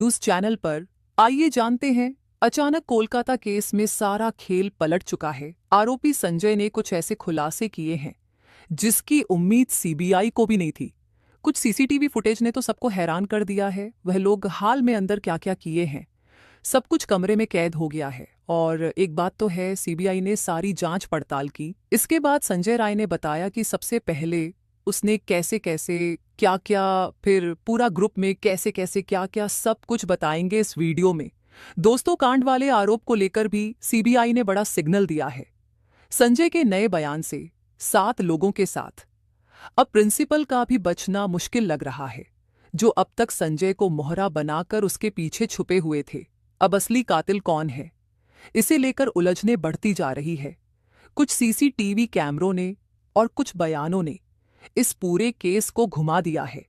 News channel पर आइए जानते हैं। अचानक कोलकाता केस में सारा खेल पलट चुका है। आरोपी संजय ने कुछ ऐसे खुलासे किए हैं जिसकी उम्मीद सीबीआई को भी नहीं थी। कुछ सीसीटीवी फुटेज ने तो सबको हैरान कर दिया है। वह लोग हाल में अंदर क्या क्या किए हैं, सब कुछ कमरे में कैद हो गया है। और एक बात तो है, सीबीआई ने सारी जांच पड़ताल की। इसके बाद संजय राय ने बताया कि सबसे पहले उसने कैसे कैसे क्या क्या, फिर पूरा ग्रुप में कैसे कैसे क्या क्या, सब कुछ बताएंगे इस वीडियो में। दोस्तों, कांड वाले आरोप को लेकर भी सीबीआई ने बड़ा सिग्नल दिया है। संजय के नए बयान से 7 लोगों के साथ अब प्रिंसिपल का भी बचना मुश्किल लग रहा है, जो अब तक संजय को मोहरा बनाकर उसके पीछे छुपे हुए थे। अब असली कातिल कौन है, इसे लेकर उलझने बढ़ती जा रही है। कुछ सीसीटीवी कैमरों ने और कुछ बयानों ने इस पूरे केस को घुमा दिया है।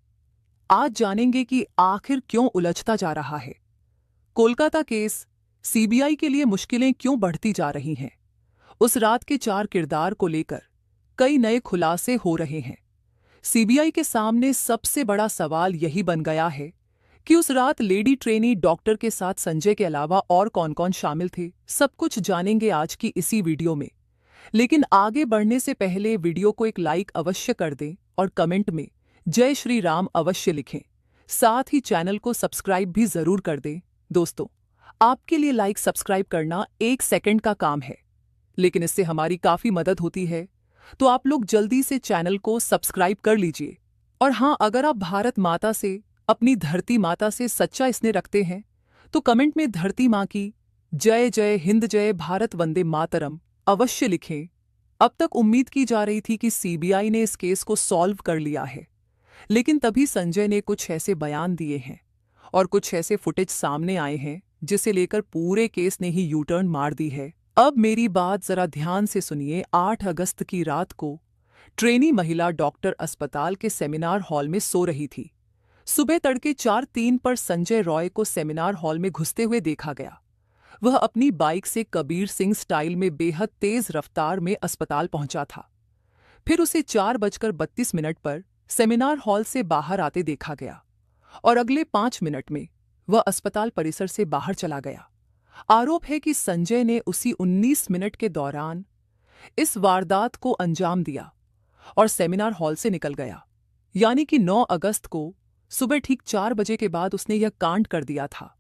आज जानेंगे कि आखिर क्यों उलझता जा रहा है कोलकाता केस। सीबीआई के लिए मुश्किलें क्यों बढ़ती जा रही हैं। उस रात के 4 किरदार को लेकर कई नए खुलासे हो रहे हैं। सीबीआई के सामने सबसे बड़ा सवाल यही बन गया है कि उस रात लेडी ट्रेनी डॉक्टर के साथ संजय के अलावा और कौन कौन शामिल थे। सब कुछ जानेंगे आज की इसी वीडियो में। लेकिन आगे बढ़ने से पहले वीडियो को एक लाइक अवश्य कर दें और कमेंट में जय श्री राम अवश्य लिखें। साथ ही चैनल को सब्सक्राइब भी जरूर कर दें। दोस्तों, आपके लिए लाइक सब्सक्राइब करना 1 सेकंड का काम है, लेकिन इससे हमारी काफी मदद होती है। तो आप लोग जल्दी से चैनल को सब्सक्राइब कर लीजिए। और हाँ, अगर आप भारत माता से, अपनी धरती माता से सच्चा स्नेह रखते हैं तो कमेंट में धरती माँ की जय जय हिंद, जय भारत, वंदे मातरम अवश्य लिखें। अब तक उम्मीद की जा रही थी कि सीबीआई ने इस केस को सॉल्व कर लिया है, लेकिन तभी संजय ने कुछ ऐसे बयान दिए हैं और कुछ ऐसे फुटेज सामने आए हैं जिसे लेकर पूरे केस ने ही यू टर्न मार दी है। अब मेरी बात जरा ध्यान से सुनिए। 8 अगस्त की रात को ट्रेनी महिला डॉक्टर अस्पताल के सेमिनार हॉल में सो रही थी। सुबह तड़के 4:03 पर संजय रॉय को सेमिनार हॉल में घुसते हुए देखा गया। वह अपनी बाइक से कबीर सिंह स्टाइल में बेहद तेज रफ्तार में अस्पताल पहुंचा था। फिर उसे 4:32 पर सेमिनार हॉल से बाहर आते देखा गया और अगले 5 मिनट में वह अस्पताल परिसर से बाहर चला गया। आरोप है कि संजय ने उसी 19 मिनट के दौरान इस वारदात को अंजाम दिया और सेमिनार हॉल से निकल गया। यानी कि 9 अगस्त को सुबह ठीक 4 बजे के बाद उसने यह कांड कर दिया था।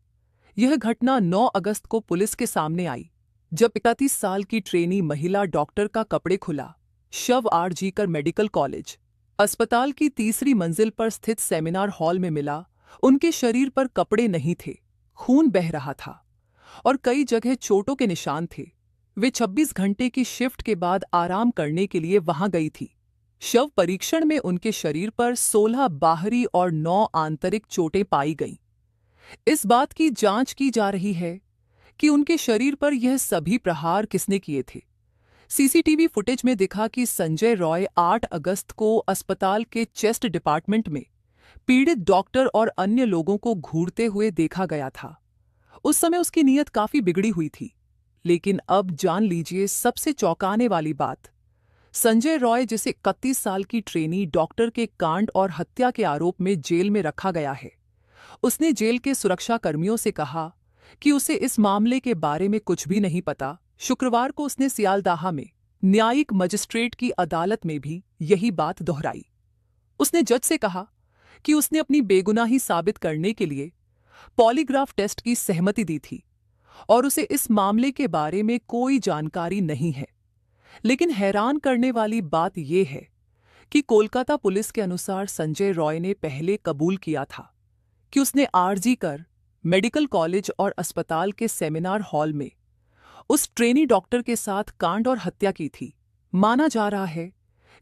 यह घटना 9 अगस्त को पुलिस के सामने आई, जब 31 साल की ट्रेनी महिला डॉक्टर का कपड़े खुला शव आरजी कर मेडिकल कॉलेज अस्पताल की तीसरी मंजिल पर स्थित सेमिनार हॉल में मिला। उनके शरीर पर कपड़े नहीं थे, खून बह रहा था और कई जगह चोटों के निशान थे। वे 26 घंटे की शिफ्ट के बाद आराम करने के लिए वहां गई थी। शव परीक्षण में उनके शरीर पर 16 बाहरी और 9 आंतरिक चोटें पाई गईं। इस बात की जांच की जा रही है कि उनके शरीर पर यह सभी प्रहार किसने किए थे। सीसीटीवी फुटेज में दिखा कि संजय रॉय 8 अगस्त को अस्पताल के चेस्ट डिपार्टमेंट में पीड़ित डॉक्टर और अन्य लोगों को घूरते हुए देखा गया था। उस समय उसकी नीयत काफी बिगड़ी हुई थी। लेकिन अब जान लीजिए सबसे चौंकाने वाली बात। संजय रॉय, जिसे 31 साल की ट्रेनी डॉक्टर के कांड और हत्या के आरोप में जेल में रखा गया है, उसने जेल के सुरक्षा कर्मियों से कहा कि उसे इस मामले के बारे में कुछ भी नहीं पता। शुक्रवार को उसने सियालदाह में न्यायिक मजिस्ट्रेट की अदालत में भी यही बात दोहराई। उसने जज से कहा कि उसने अपनी बेगुनाही साबित करने के लिए पॉलीग्राफ टेस्ट की सहमति दी थी और उसे इस मामले के बारे में कोई जानकारी नहीं है। लेकिन हैरान करने वाली बात यह है कि कोलकाता पुलिस के अनुसार संजय रॉय ने पहले कबूल किया था कि उसने आरजी कर मेडिकल कॉलेज और अस्पताल के सेमिनार हॉल में उस ट्रेनी डॉक्टर के साथ कांड और हत्या की थी। माना जा रहा है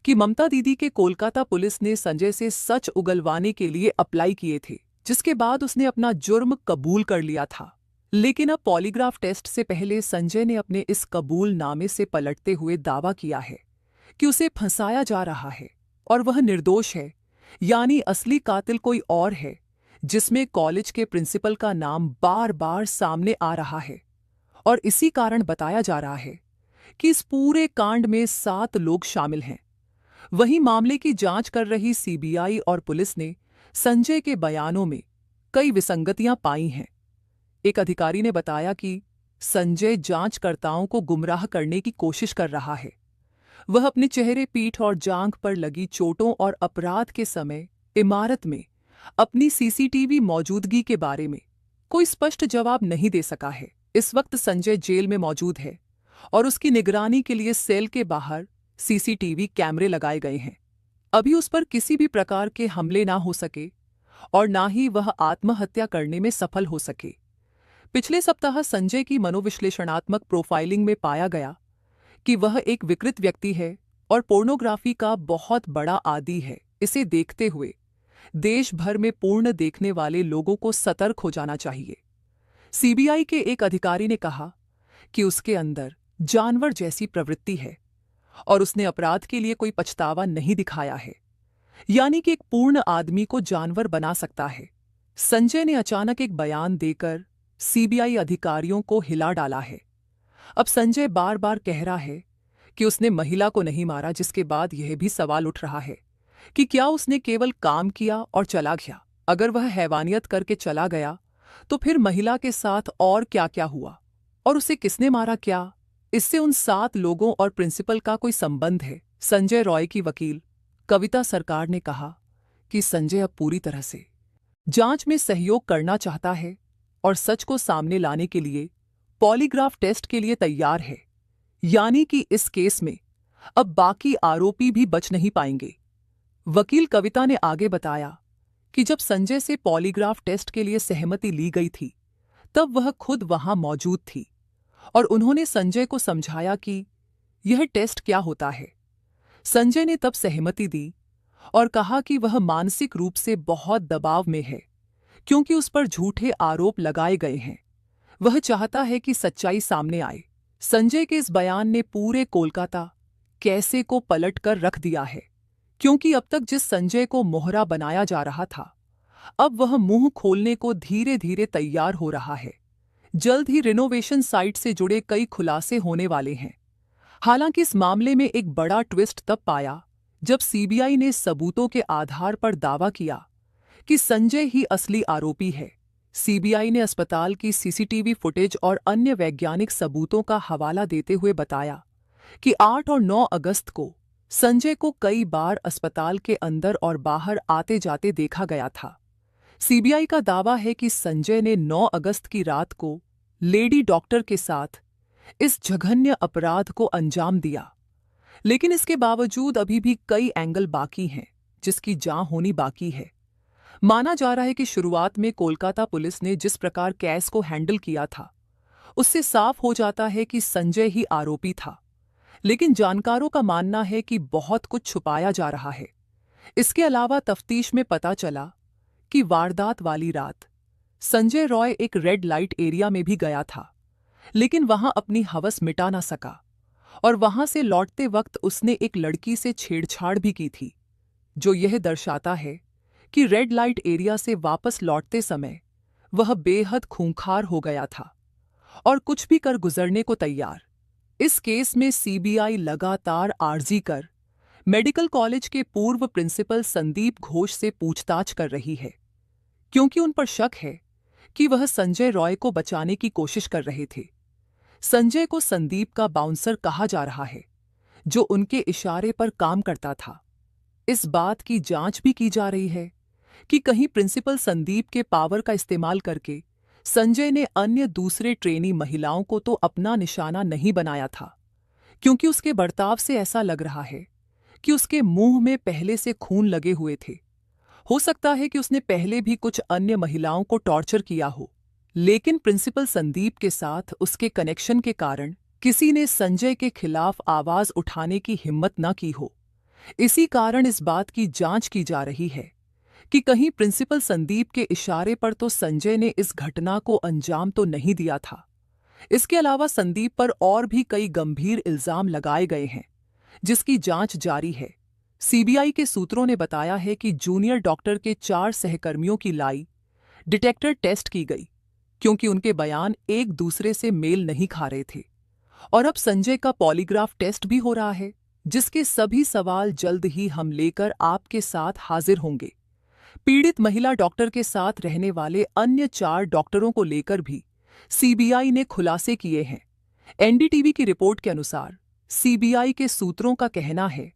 कि ममता दीदी के कोलकाता पुलिस ने संजय से सच उगलवाने के लिए अप्लाई किए थे, जिसके बाद उसने अपना जुर्म कबूल कर लिया था। लेकिन अब पॉलीग्राफ टेस्ट से पहले संजय ने अपने इस कबूलनामे से पलटते हुए दावा किया है कि उसे फंसाया जा रहा है और वह निर्दोष है। यानी असली कातिल कोई और है, जिसमें कॉलेज के प्रिंसिपल का नाम बार बार सामने आ रहा है। और इसी कारण बताया जा रहा है कि इस पूरे कांड में 7 लोग शामिल हैं। वहीं मामले की जांच कर रही सीबीआई और पुलिस ने संजय के बयानों में कई विसंगतियां पाई हैं। एक अधिकारी ने बताया कि संजय जांचकर्ताओं को गुमराह करने की कोशिश कर रहा है। वह अपने चेहरे, पीठ और जांघ पर लगी चोटों और अपराध के समय इमारत में अपनी सीसीटीवी मौजूदगी के बारे में कोई स्पष्ट जवाब नहीं दे सका है। इस वक्त संजय जेल में मौजूद है और उसकी निगरानी के लिए सेल के बाहर सीसीटीवी कैमरे लगाए गए हैं। अभी उस पर किसी भी प्रकार के हमले ना हो सके और ना ही वह आत्महत्या करने में सफल हो सके। पिछले सप्ताह संजय की मनोविश्लेषणात्मक प्रोफाइलिंग में पाया गया कि वह एक विकृत व्यक्ति है और पोर्नोग्राफी का बहुत बड़ा आदी है। इसे देखते हुए देश भर में पोर्न देखने वाले लोगों को सतर्क हो जाना चाहिए। सीबीआई के एक अधिकारी ने कहा कि उसके अंदर जानवर जैसी प्रवृत्ति है और उसने अपराध के लिए कोई पछतावा नहीं दिखाया है, यानी कि एक पूर्ण आदमी को जानवर बना सकता है। संजय ने अचानक एक बयान देकर सीबीआई अधिकारियों को हिला डाला है। अब संजय बार बार कह रहा है कि उसने महिला को नहीं मारा, जिसके बाद यह भी सवाल उठ रहा है कि क्या उसने केवल काम किया और चला गया। अगर वह हैवानियत करके चला गया तो फिर महिला के साथ और क्या क्या हुआ और उसे किसने मारा? क्या इससे उन 7 लोगों और प्रिंसिपल का कोई संबंध है? संजय रॉय की वकील कविता सरकार ने कहा कि संजय अब पूरी तरह से जांच में सहयोग करना चाहता है और सच को सामने लाने के लिए पॉलीग्राफ टेस्ट के लिए तैयार है, यानी कि इस केस में अब बाकी आरोपी भी बच नहीं पाएंगे। वकील कविता ने आगे बताया कि जब संजय से पॉलीग्राफ टेस्ट के लिए सहमति ली गई थी तब वह खुद वहां मौजूद थी और उन्होंने संजय को समझाया कि यह टेस्ट क्या होता है। संजय ने तब सहमति दी और कहा कि वह मानसिक रूप से बहुत दबाव में है क्योंकि उस पर झूठे आरोप लगाए गए हैं। वह चाहता है कि सच्चाई सामने आए। संजय के इस बयान ने पूरे कोलकाता कैसे को पलट कर रख दिया है, क्योंकि अब तक जिस संजय को मोहरा बनाया जा रहा था, अब वह मुंह खोलने को धीरे धीरे तैयार हो रहा है। जल्द ही रिनोवेशन साइट से जुड़े कई खुलासे होने वाले हैं। हालांकि इस मामले में एक बड़ा ट्विस्ट तब पाया जब सीबीआई ने सबूतों के आधार पर दावा किया कि संजय ही असली आरोपी है। सीबीआई ने अस्पताल की सीसीटीवी फुटेज और अन्य वैज्ञानिक सबूतों का हवाला देते हुए बताया कि 8 और 9 अगस्त को संजय को कई बार अस्पताल के अंदर और बाहर आते जाते देखा गया था। सीबीआई का दावा है कि संजय ने 9 अगस्त की रात को लेडी डॉक्टर के साथ इस जघन्य अपराध को अंजाम दिया, लेकिन इसके बावजूद अभी भी कई एंगल बाकी हैं जिसकी जांच होनी बाकी है। माना जा रहा है कि शुरुआत में कोलकाता पुलिस ने जिस प्रकार केस को हैंडल किया था उससे साफ हो जाता है कि संजय ही आरोपी था, लेकिन जानकारों का मानना है कि बहुत कुछ छुपाया जा रहा है। इसके अलावा तफ्तीश में पता चला कि वारदात वाली रात संजय रॉय एक रेड लाइट एरिया में भी गया था, लेकिन वहां अपनी हवस मिटा ना सका और वहां से लौटते वक्त उसने एक लड़की से छेड़छाड़ भी की थी, जो यह दर्शाता है कि रेड लाइट एरिया से वापस लौटते समय वह बेहद खूंखार हो गया था और कुछ भी कर गुजरने को तैयार। इस केस में सीबीआई लगातार आर्जी कर मेडिकल कॉलेज के पूर्व प्रिंसिपल संदीप घोष से पूछताछ कर रही है, क्योंकि उन पर शक है कि वह संजय रॉय को बचाने की कोशिश कर रहे थे। संजय को संदीप का बाउंसर कहा जा रहा है, जो उनके इशारे पर काम करता था। इस बात की जांच भी की जा रही है कि कहीं प्रिंसिपल संदीप के पावर का इस्तेमाल करके संजय ने अन्य दूसरे ट्रेनी महिलाओं को तो अपना निशाना नहीं बनाया था, क्योंकि उसके बर्ताव से ऐसा लग रहा है कि उसके मुंह में पहले से खून लगे हुए थे। हो सकता है कि उसने पहले भी कुछ अन्य महिलाओं को टॉर्चर किया हो, लेकिन प्रिंसिपल संदीप के साथ उसके कनेक्शन के कारण किसी ने संजय के खिलाफ आवाज उठाने की हिम्मत न की हो। इसी कारण इस बात की जांच की जा रही है कि कहीं प्रिंसिपल संदीप के इशारे पर तो संजय ने इस घटना को अंजाम तो नहीं दिया था। इसके अलावा संदीप पर और भी कई गंभीर इल्जाम लगाए गए हैं, जिसकी जांच जारी है। सीबीआई के सूत्रों ने बताया है कि जूनियर डॉक्टर के 4 सहकर्मियों की लाई डिटेक्टर टेस्ट की गई, क्योंकि उनके बयान एक दूसरे से मेल नहीं खा रहे थे। और अब संजय का पॉलीग्राफ टेस्ट भी हो रहा है, जिसके सभी सवाल जल्द ही हम लेकर आपके साथ हाजिर होंगे। पीड़ित महिला डॉक्टर के साथ रहने वाले अन्य 4 डॉक्टरों को लेकर भी सीबीआई ने खुलासे किए हैं। एनडीटीवी की रिपोर्ट के अनुसार सीबीआई के सूत्रों का कहना है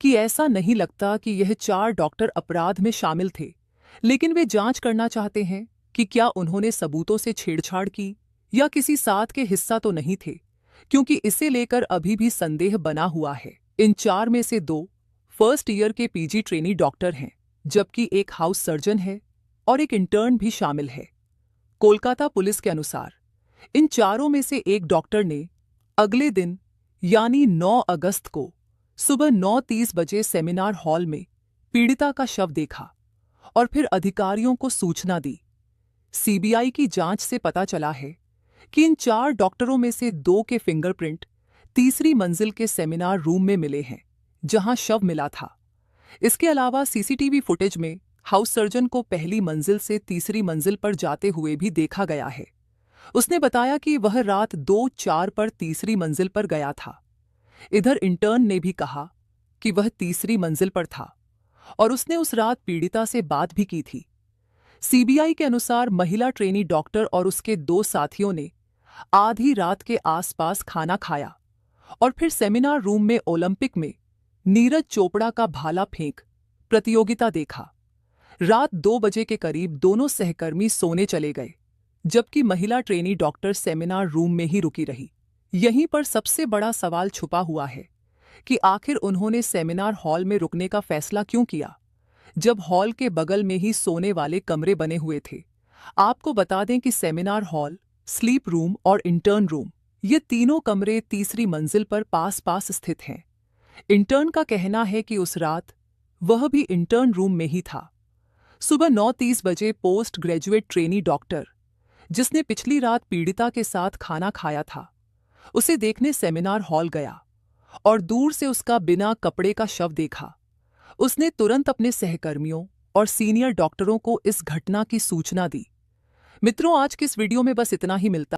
कि ऐसा नहीं लगता कि यह 4 डॉक्टर अपराध में शामिल थे, लेकिन वे जांच करना चाहते हैं कि क्या उन्होंने सबूतों से छेड़छाड़ की या किसी साथ के हिस्सा तो नहीं थे, क्योंकि इसे लेकर अभी भी संदेह बना हुआ है। इन 4 में से 2 फर्स्ट ईयर के पीजी ट्रेनी डॉक्टर हैं, जबकि एक हाउस सर्जन है और एक इंटर्न भी शामिल है। कोलकाता पुलिस के अनुसार इन 4 में से एक डॉक्टर ने अगले दिन यानी 9 अगस्त को सुबह 9:30 बजे सेमिनार हॉल में पीड़िता का शव देखा और फिर अधिकारियों को सूचना दी। सीबीआई की जांच से पता चला है कि इन 4 डॉक्टरों में से 2 के फिंगरप्रिंट तीसरी मंजिल के सेमिनार रूम में मिले हैं, जहां शव मिला था। इसके अलावा सीसीटीवी फुटेज में हाउस सर्जन को पहली मंजिल से तीसरी मंजिल पर जाते हुए भी देखा गया है। उसने बताया कि वह रात 2:04 पर तीसरी मंजिल पर गया था। इधर इंटर्न ने भी कहा कि वह तीसरी मंजिल पर था और उसने उस रात पीड़िता से बात भी की थी। सीबीआई के अनुसार महिला ट्रेनी डॉक्टर और उसके 2 साथियों ने आधी रात के आसपास खाना खाया और फिर सेमिनार रूम में ओलंपिक में नीरज चोपड़ा का भाला फेंक प्रतियोगिता देखा। रात 2 बजे के करीब दोनों सहकर्मी सोने चले गए, जबकि महिला ट्रेनी डॉक्टर सेमिनार रूम में ही रुकी रही। यहीं पर सबसे बड़ा सवाल छुपा हुआ है कि आखिर उन्होंने सेमिनार हॉल में रुकने का फैसला क्यों किया, जब हॉल के बगल में ही सोने वाले कमरे बने हुए थे। आपको बता दें कि सेमिनार हॉल, स्लीप रूम और इंटर्न रूम, ये तीनों कमरे तीसरी मंजिल पर पास पास स्थित हैं। इंटर्न का कहना है कि उस रात वह भी इंटर्न रूम में ही था। सुबह 9:30 बजे पोस्ट ग्रेजुएट ट्रेनी डॉक्टर, जिसने पिछली रात पीड़िता के साथ खाना खाया था, उसे देखने सेमिनार हॉल गया और दूर से उसका बिना कपड़े का शव देखा। उसने तुरंत अपने सहकर्मियों और सीनियर डॉक्टरों को इस घटना की सूचना दी। मित्रों, आज की इस वीडियो में बस इतना ही मिलता